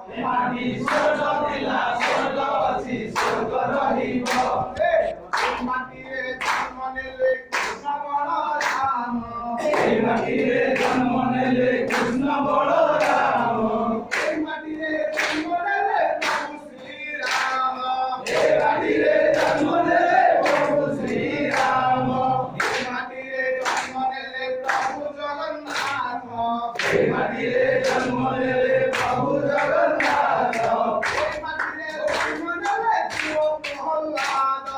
ମାଟି ସ୍ୱର୍ଗ ଥିଲା ସ୍ୱର୍ଗ ଅଛି ସ୍ୱର୍ଗ ରହିବ ମାଟିରେ ଜନ୍ମ ନେଲେ କୃଷ୍ଣ ବଳରାମ এই মাটিରେ ଜନ୍ମ ନେଲେ କୃଷ୍ଣ ବଳରାମ এই ମାଟିରେ ଜନ୍ମ ନେଲେ ପ୍ରଭୁ ଶ୍ରୀରାମ এই ମାଟିରେ ଜନ୍ମ ନେଲେ ପ୍ରଭୁ ଶ୍ରୀରାମ এই ମାଟିରେ ଜନ୍ମ ନେଲେ ପ୍ରଭୁ ଜଗନ୍ନାଥ এই ମାଟିରେ ଜନ୍ମ ନେଲେ ପ୍ରଭୁ ଜଗନ୍ନାଥ এই ମାଟିରେ ଜନ୍ମ ନେଲେ ପୁଅ ପ୍ରହ୍ଲାଦ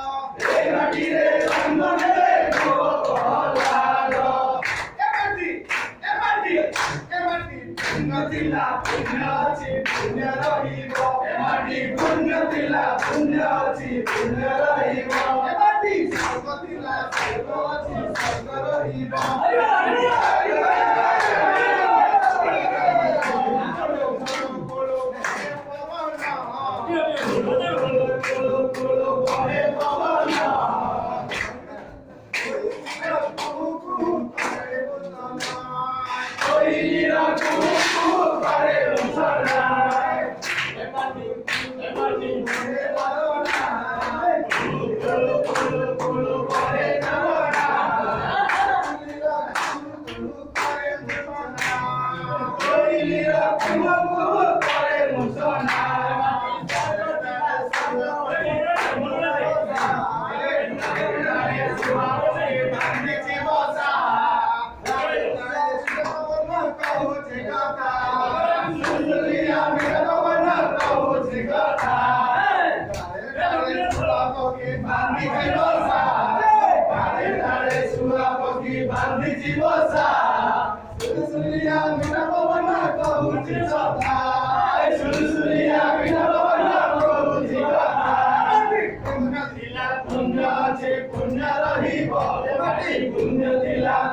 এই ମାଟିରେ ଜନ୍ମ ନେଲେ ପୁଅ ପ୍ରହ୍ଲାଦ ପୁଣ୍ୟ ଥିଲା ପୁଣ୍ୟ ଅଛି ପୁଣ୍ୟ ରହିବ ଏ ମାଟି ପୁଣ୍ୟ ଥିଲା ପୁଣ୍ୟ ଅଛି ପୁଣ୍ୟ ରହିବ ଏ ମାଟି ସ୍ୱର୍ଗ ଥିଲା ସ୍ୱର୍ଗ ଅଛି ସ୍ୱର୍ଗ ରହିବ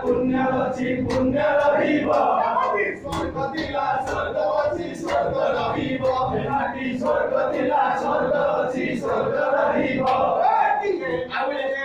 पुण्य अछि पुण्य रहिब स्वर्ग ଥିଲା ସ୍ୱର୍ଗ ଅଛି ସ୍ୱର୍ଗ ରହିବ माटी स्वर्ग थिला स्वर्ग अछि स्वर्ग रहिब ଆଉ